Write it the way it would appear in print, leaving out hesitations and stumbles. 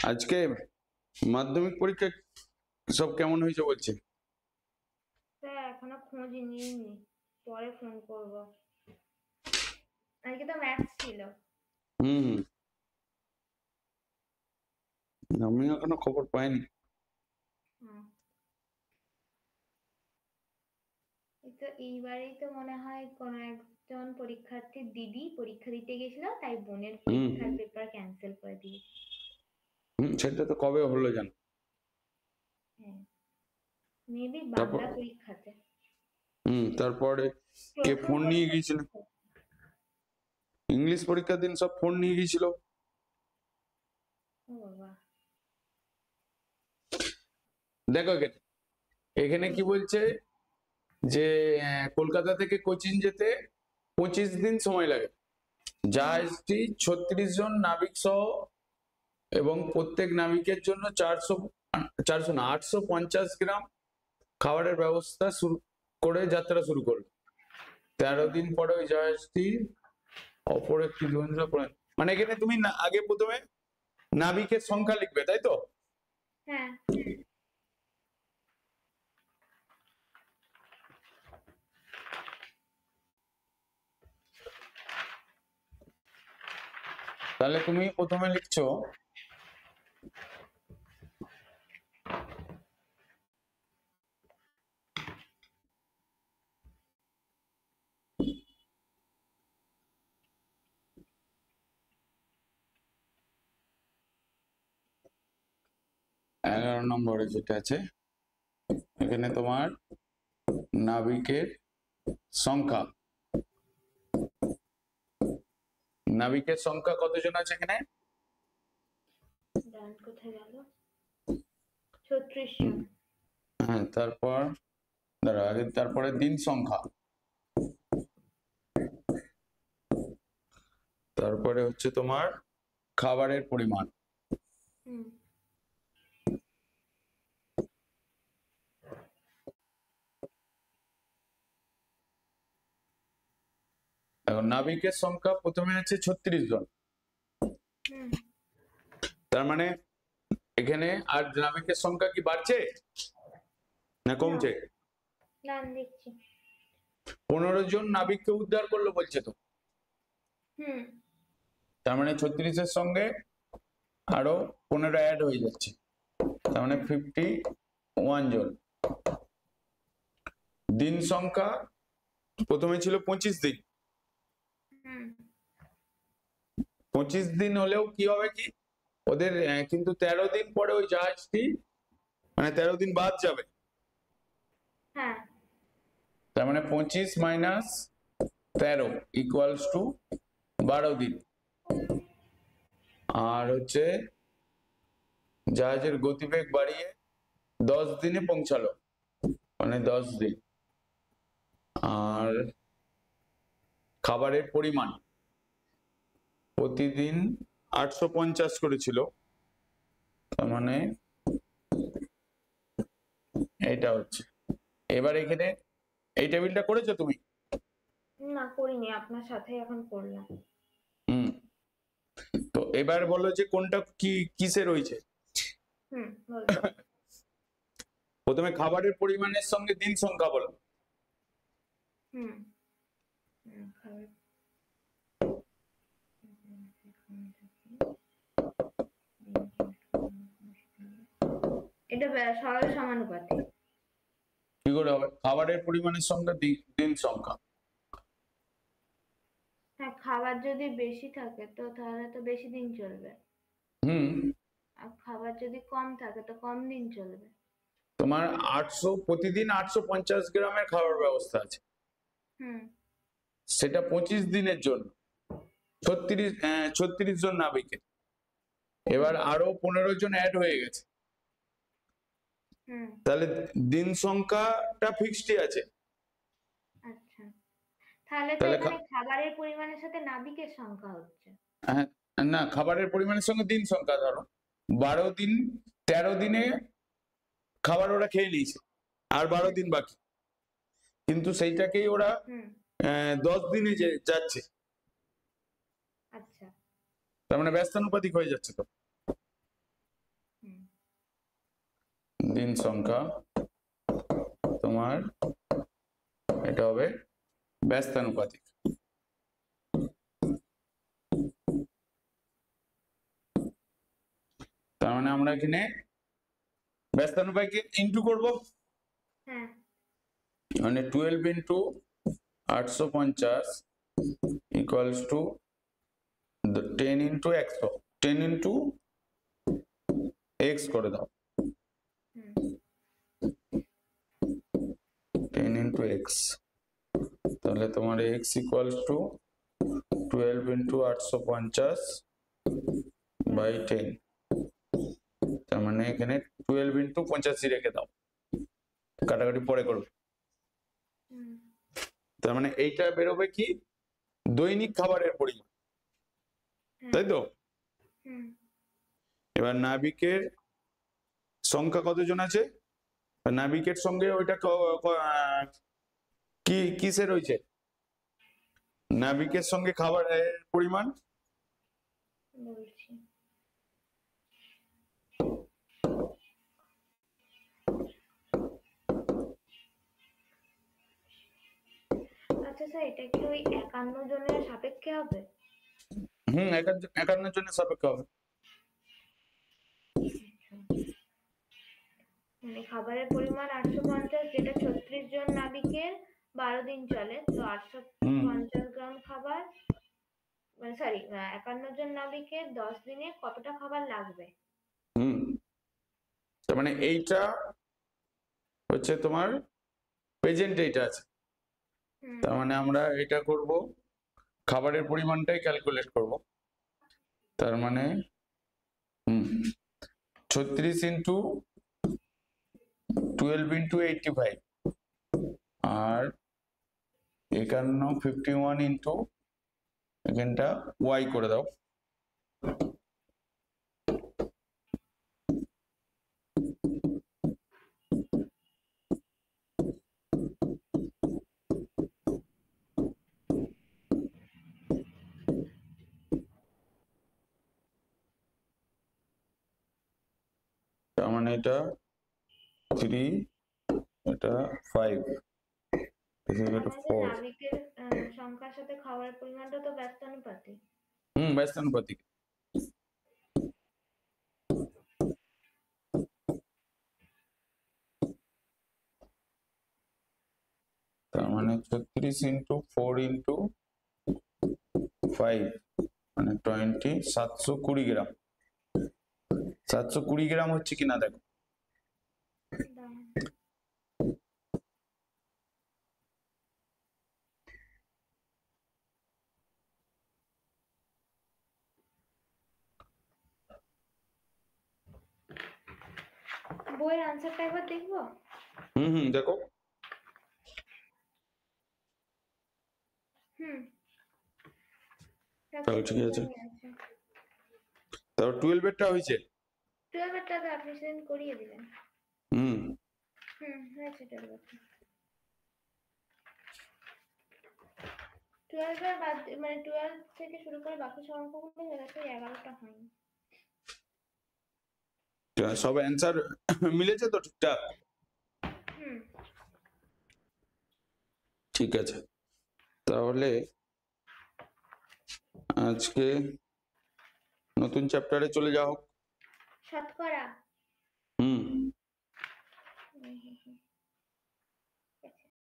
আজকে মাধ্যমিক পরীক্ষা সব কেমন হয়েছে বলছে? স্যার এখনো খোঁজ নিইনি, পরে ফোন করব। আজকে তো ম্যাথস ছিল। হুম হুম, আমি এখনো খবর পাইনি। হুম। এইবারেই তো মনে হয় কোনো একজন পরীক্ষার্থীর দিদি পরীক্ষা দিতে গেছিল, তাই বোনের হুম পরীক্ষার পেপার ক্যান্সেল করে দিয়েছে। হুম, সেটা তো কবে হলো জানো? হ্যাঁ, মেবি তারপর বাংলা পরীক্ষাতে। তারপরে কে প্রথম ফোন নিয়ে পরীক্ষা। গিয়েছিল? ইংলিশ পরীক্ষার দিন সব ফোন নিয়ে গিয়েছিল। ও বাবা। দেখো এখানে এখানে কি বলছে যে কলকাতা থেকে কোচিন যেতে 25 দিন সময় লাগে। জাহাজটি 36 জন নাবিক সহ এবং প্রত্যেক নাবিকের জন্য 400 না 850 গ্রাম খাবারের ব্যবস্থা শুরু করে যাত্রা শুরু করলো। 13 দিন পরে ওই জাহাজটি অপর একটি লঞ্চে পড়ে। মানে এখানে তুমি আগে প্রথমে নাবিকের সংখ্যা লিখবে, তাই তো? হ্যাঁ। তাহলে তুমি প্রথমে লিখছো এগারো নম্বরে যেটা আছে এখানে তোমার নাবিকের সংখ্যা। নাবিকের সংখ্যা কতজন আছে এখানে? ডান কোথায় গেল? 36 জন। হ্যাঁ, তারপর দাঁড়াও, আগে তারপরে দিন সংখ্যা, তারপরে হচ্ছে তোমার খাবারের পরিমাণ। হুম। এখন নাবিকের সংখ্যা প্রথমে আছে 36 জন। হুম। তার মানে এখানে আর নাবিকের সংখ্যা কি বাড়ছে না কমছে? ডান দেখছি। 15 জন নাবিককে উদ্ধার করলো বলছে তো। হুম। তার মানে 36-এর সঙ্গে আরো 15 অ্যাড হয়ে যাচ্ছে, তার মানে 51 জন। দিন সংখ্যা প্রথমে ছিল 25 দিন। হুম। 25 দিন হলেও কি হবে কি ওদের কিন্তু 13 দিন পরে ওই জাহাজটি মানে 13 দিন বাদ যাবে। হ্যাঁ। তার মানে 25 - 13 ইকুয়ালস টু 12 দিন। আর হচ্ছে জাহাজের গতিবেগ বাড়িয়ে 10 দিনে পৌঁছালো, মানে 10 দিন। আর খাবারের পরিমাণ প্রতিদিন 850 করেছিল, তার মানে এইটা হচ্ছে। এবার এখানে এই টেবিলটা করেছো তুমি? না, করিনি, আপনার সাথে এখন করলাম। হুম, তো এবার বলো যে কোনটা কি কিসে রয়েছে। হুম, বলুন। প্রথমে খাবারের পরিমাণের সঙ্গে দিন সংখ্যা বলো। হুম। খাবার। এটা সরল সমানুপাতিক। কি করে হবে? খাবারের পরিমাণের সঙ্গে দিন সংখ্যা। হ্যাঁ, খাবার যদি বেশি থাকে তো তাহলে তো বেশি দিন চলবে, হুম, আর খাবার যদি কম থাকে তো কম দিন চলবে। তোমার প্রতিদিন 850 গ্রামের খাবার ব্যবস্থা আছে, হুম। সেটা 25 দিনের জন্য। 36 জন নাবিকের। হুম। এবার আরো 15 জন অ্যাড হয়ে গেছে, হুম। তাহলে দিন সংখ্যাটা ফিক্সডই আছে। আচ্ছা, তাহলে তো তাহলে এখানে খাবারের পরিমাণের সাথে নাবিকের সংখ্যা হচ্ছে। হ্যাঁ, না খাবারের পরিমাণের সঙ্গে দিন সংখ্যা ধরো 12 দিন, 13 দিনে খাবার ওরা খেয়ে নিয়েছে, আর 12 দিন বাকি, কিন্তু সেইটাকেই ওরা হুম। 10 দিনে যাচ্ছে, আচ্ছা। তার মানে ব্যস্তানুপাতিক হয়ে যাচ্ছে তো। দিন সংখ্যা তোমার এটা হবে ব্যস্তানুপাতিক। তার মানে আমরা এখানে ব্যস্তানুপাতিক ইন্টু করব, হ্যাঁ মানে 12 into 850 equals to 10 into 100, 10 into x করে দাও, হুম 10 ইন্টু এক্স, তাহলে তোমার x equals to 12 into 850 by 10, তার মানে এখানে 12 ইন্টু 85 রেখে দাও, কাটাকাটি পরে করবে। হুম তার মানে এইটা বেরোবে কি দৈনিক খাবারের পরিমাণ, তাই তো? হুম এবার নাবিকের সংখ্যা কতজন আছে, নাবিকের সঙ্গে ওইটা কি কিসে রয়েছে, নাবিকের সঙ্গে খাবারের পরিমাণ বলছি। আচ্ছা স্যার, এটা কি ওই 51 জনের সাপেক্ষে হবে? 51 জনের সাপেক্ষে হবে। মানে খাবারের পরিমাণ 850, যেটা 36 জন নাবিকের 12 দিন চলে, তো 850 গ্রাম খাবার, মানে সরি 51 জন নাবিকের 10 দিনে কতটা খাবার লাগবে? হুম তার মানে এইটা হচ্ছে তোমার প্রেজেন্ট, এইটা আছে, হুম তার মানে আমরা এটা করব খাবারের পরিমাণটাই ক্যালকুলেট করব। তার মানে 36 ইন্টু 12 ইন্টু 85 আর 51 ইন্টু এখানটা ওয়াই করে দাও, তার মানে এটা 3, এটা 5, এটা আমাদের 4। নাবিকের সংখ্যার সাথে খাবারের পরিমাণটা তো ব্যস্তানুপাতিক। ব্যস্তানুপাতিক। তার মানে 36 ইন্টু 4 ইন্টু 5 মানে 20, 720 গ্রাম। 720 গ্রাম হচ্ছে কিনা দেখো, দাঁড়ান। বইয়ের আনসারটা একবার দেখবো? দেখো, হুম তাহলে ঠিক আছে। তারপর 12 এরটা হয়েছে। 12 এরটা তো আপনি সেদিন করিয়ে দিলেন। হুম হয়েছে 12 এরটা। 12 এর বাদ মানে 12 থেকে শুরু করে বাকি সংখ্যাগুলো যেটাতে 11টা হয়নি। সব অ্যান্সার মিলেছে তো ঠিকঠাক? হুম ঠিক আছে, তাহলে আজকে নতুন চ্যাপ্টারে চলে যাও। শতকরা। হুম হুম, হুম, হুম।